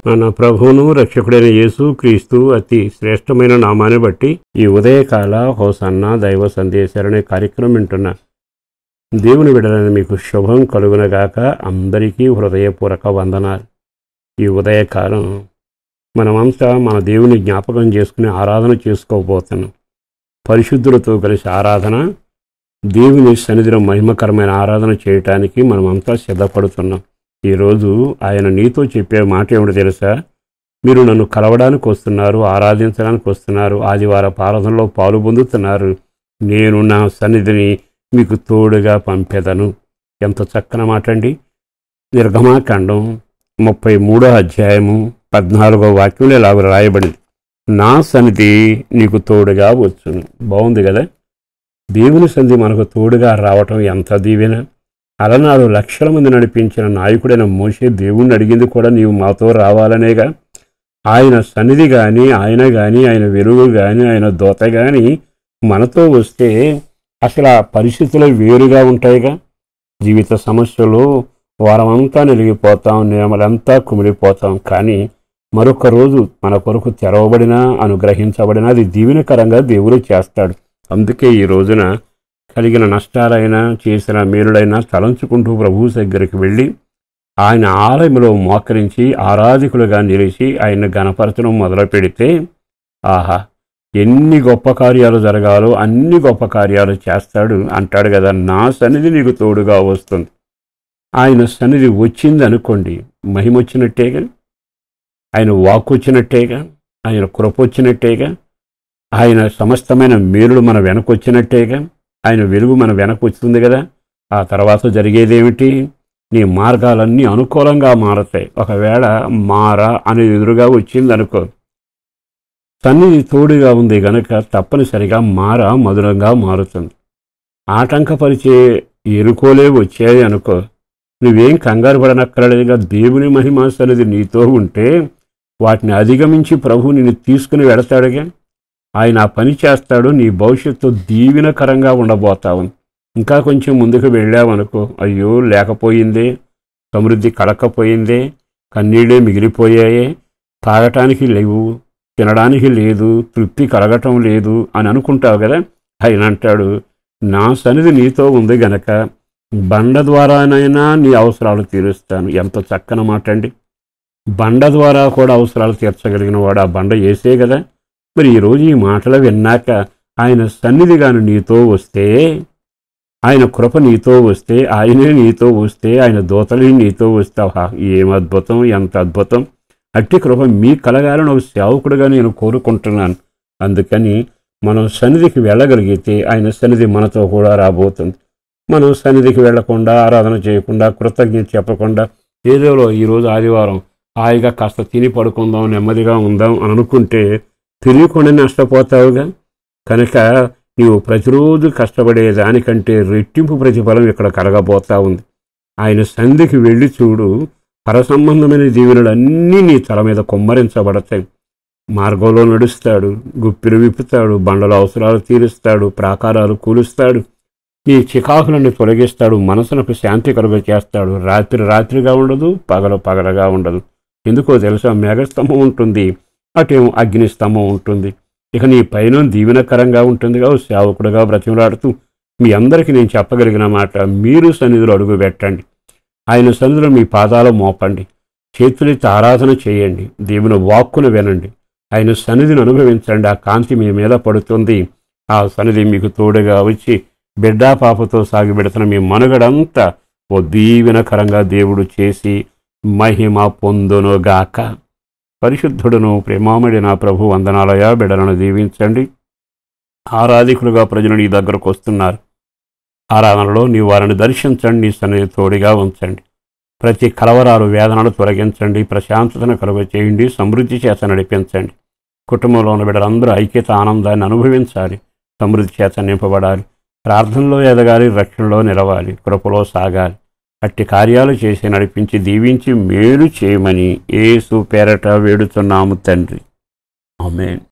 మన ప్రభువును రక్షకుడైన యేసు క్రీస్తు అతి శ్రేష్టమైన నామాన్ని బట్టి ఈ ఉదయకాల హోసన్న దైవ సందేశాలనే కార్యక్రమం వింటున్న దేవుని బిడ్డలని మీకు శుభం కలుగునగాక. అందరికీ హృదయపూర్వక వందనాలు. ఈ ఉదయకాలం మనమంతా మన దేవుని జ్ఞాపకం చేసుకుని ఆరాధన చేసుకోబోతున్నాం. పరిశుద్ధులతో కలిసి ఆరాధన, దేవుని సన్నిధిలో మహిమకరమైన ఆరాధన చేయటానికి మనమంతా సిద్ధపడుతున్నాం. ఈరోజు ఆయన నీతో చెప్పే మాట ఏమిటో తెలుసా? మీరు నన్ను కలవడానికి వస్తున్నారు, ఆరాధించడానికి వస్తున్నారు, ఆదివారపు ఆరాధనలో పాలు పొందుతున్నారు. నేను నా సన్నిధిని మీకు తోడుగా పంపెదను. ఎంత చక్కని మాట అండి. నిర్గమాకాండం 33వ అధ్యాయము 14వ వాక్యంలో ఇలాగ రాయబడింది, నా సన్నిధి నీకు తోడుగా వచ్చును. బాగుంది కదా? దేవుని సన్నిధి మనకు తోడుగా రావటం ఎంత దీవెన. అలనాడు లక్షల మంది నడిపించిన నాయకుడైన మోషే దేవుణ్ణి అడిగింది కూడా నీవు మాతో రావాలనేగా. ఆయన సన్నిధి కానీ, ఆయన వెలుగు కానీ, ఆయన దోత కానీ మనతో వస్తే అసలు ఆ పరిస్థితులు వేరుగా ఉంటాయిగా. జీవిత సమస్యలు వారమంతా నిలిగిపోతాం, నేమలంతా కుమిలిపోతాం. కానీ మరొక రోజు మన కొరకు తెరవబడినా, అనుగ్రహించబడినా అది దీవెనకరంగా దేవుడు చేస్తాడు. అందుకే ఈ రోజున కలిగిన నష్టాలైనా, చేసిన మేలులైనా తలంచుకుంటూ ప్రభువు దగ్గరికి వెళ్ళి ఆయన ఆలయంలో మోకరించి ఆరాధికులుగా నిలిచి ఆయన గణపరచడం మొదలు పెడితే, ఆహా, ఎన్ని గొప్ప కార్యాలు జరగాలో అన్ని గొప్ప కార్యాలు చేస్తాడు. అంటాడు కదా, నా సన్నిధి నీకు తోడుగా వస్తుంది. ఆయన సన్నిధి వచ్చింది అనుకోండి, మహిమ వచ్చినట్టేగా, ఆయన వాక్కు వచ్చినట్టేగా, ఆయన కృప వచ్చినట్టేగా, ఆయన సమస్తమైన మేలులు మన వెనకొచ్చినట్టేగా, ఆయన వెలుగు మన వెనక్కి వస్తుంది కదా. ఆ తర్వాత జరిగేదేమిటి? నీ మార్గాలన్నీ అనుకూలంగా మారతాయి. ఒకవేళ మారా అనేది ఎదురుగా వచ్చింది అనుకో, సన్నిధి తోడుగా ఉంది గనక తప్పనిసరిగా మారా మధురంగా మారుతుంది. ఆటంకపరిచే ఎరుకోలే వచ్చాయి అనుకో, నువ్వేం కంగారు పడనక్కర్లేదుగా. దేవుని మహిమ సన్నిధి నీతో ఉంటే వాటిని అధిగమించి ప్రభు నిన్ను తీసుకుని వెడతాడుగా. ఆయన ఆ పని చేస్తాడు. నీ భవిష్యత్తు దీవెనకరంగా ఉండబోతావు. ఇంకా కొంచెం ముందుకు వెళ్ళావనుకో, అయ్యో లేకపోయిందే, సమృద్ధి కలకపోయిందే, కన్నీళ్ళే మిగిలిపోయాయే, తాగటానికి లేవు, తినడానికి లేదు, తృప్తి కలగటం లేదు అని అనుకుంటావు కదా. ఆయన అంటాడు, నా సన్నిధి నీతో ఉంది గనక బండ ద్వారానైనా నీ అవసరాలు తీరుస్తాను. ఎంత చక్కని మాట అండి. బండ ద్వారా కూడా అవసరాలు తీర్చగలిగిన వాడు ఆ బండ వేసే కదా. మరి ఈరోజు ఈ మాటలు విన్నాక ఆయన సన్నిధిగాను నీతో వస్తే, ఆయన కృప నీతో వస్తే, ఆయనే నీతో వస్తే, ఆయన దూతలు నీతో వస్తావా, ఏం అద్భుతం, ఎంత అద్భుతం. అట్టి కృప మీ కలగాలని ఒక సేవకుడుగా నేను కోరుకుంటున్నాను. అందుకని మనం సన్నిధికి వెళ్ళగలిగితే ఆయన సన్నిధి మనతో కూడా రాబోతుంది. మనం సన్నిధికి వెళ్లకుండా, ఆరాధన చేయకుండా, కృతజ్ఞత చెప్పకుండా ఏదో ఈరోజు ఆదివారం హాయిగా కాస్త తిని పడుకుందాం, నెమ్మదిగా ఉందాం అని అనుకుంటే తెలియకుండా నష్టపోతావుగా. కనుక నీవు ప్రతిరోజు కష్టపడే దానికంటే రెట్టింపు ప్రతిఫలం ఇక్కడ కలగబోతా ఉంది. ఆయన సన్నిధికి వెళ్ళి చూడు, పరసంబంధమైన దీవెనలన్నీ నీ తల మీద కుమ్మరించబడతాయి. మార్గంలో నడుస్తాడు, గుప్పిలు విప్పుతాడు, బండల అవసరాలు తీరుస్తాడు, ప్రాకారాలు కూలుస్తాడు, నీ చికాకులను తొలగిస్తాడు, మనసునకు శాంతి కలుగ చేస్తాడు. రాత్రి రాత్రిగా ఉండదు, పగలు పగలగా ఉండదు. ఎందుకో తెలుసా? మేఘస్తంభం ఉంటుంది, అటేమో అగ్నిస్తంభం ఉంటుంది. ఇక నీ పైన దీవెనకరంగా ఉంటుందిగా. సేవకుడుగా బ్రతిమలాడుతూ మీ అందరికీ నేను చెప్పగలిగిన మాట, మీరు సన్నిధిలో అడుగు పెట్టండి, ఆయన సన్నిధిలో మీ పాదాలు మోపండి, చేతులెత్తి ఆరాధన చేయండి, దేవుని వాక్కును వినండి, ఆయన సన్నిధిని అనుభవించండి. ఆ కాంతి మీ మీద పడుతుంది. ఆ సన్నిధి మీకు తోడుగా వచ్చి బిడ్డా పాపతో సాగిబెడుతున్న మీ మనుగడంతా ఓ దీవెనకరంగా దేవుడు చేసి మహిమ పొందునుగాక. పరిశుద్ధుడును ప్రేమామడి నా ప్రభు వందనాలయ. బిడ్డలను దీవించండి. ఆరాధికులుగా ప్రజలు నీ దగ్గరకు వస్తున్నారు. ఆరాధనలో నీ వారిని దర్శించండి, నీ సన్నిధి తోడుగా ఉంచండి. ప్రతి కలవరాలు, వేదనలు తొలగించండి, ప్రశాంతతను కలుగ చేయండి, సమృద్ధి చేత నడిపించండి. కుటుంబంలో ఉన్న బిడ్డలందరూ ఐక్యత, ఆనందాన్ని అనుభవించాలి, సమృద్ధి చేత నింపబడాలి, ప్రార్థనలో ఎదగాలి, రక్షణలో నిలవాలి, కృపలో సాగాలి. అట్టి కార్యాలు చేసి నడిపించి దీవించి మేలు చేయమని యేసు పేరట వేడుతున్నాము తండ్రి. ఆమేన్.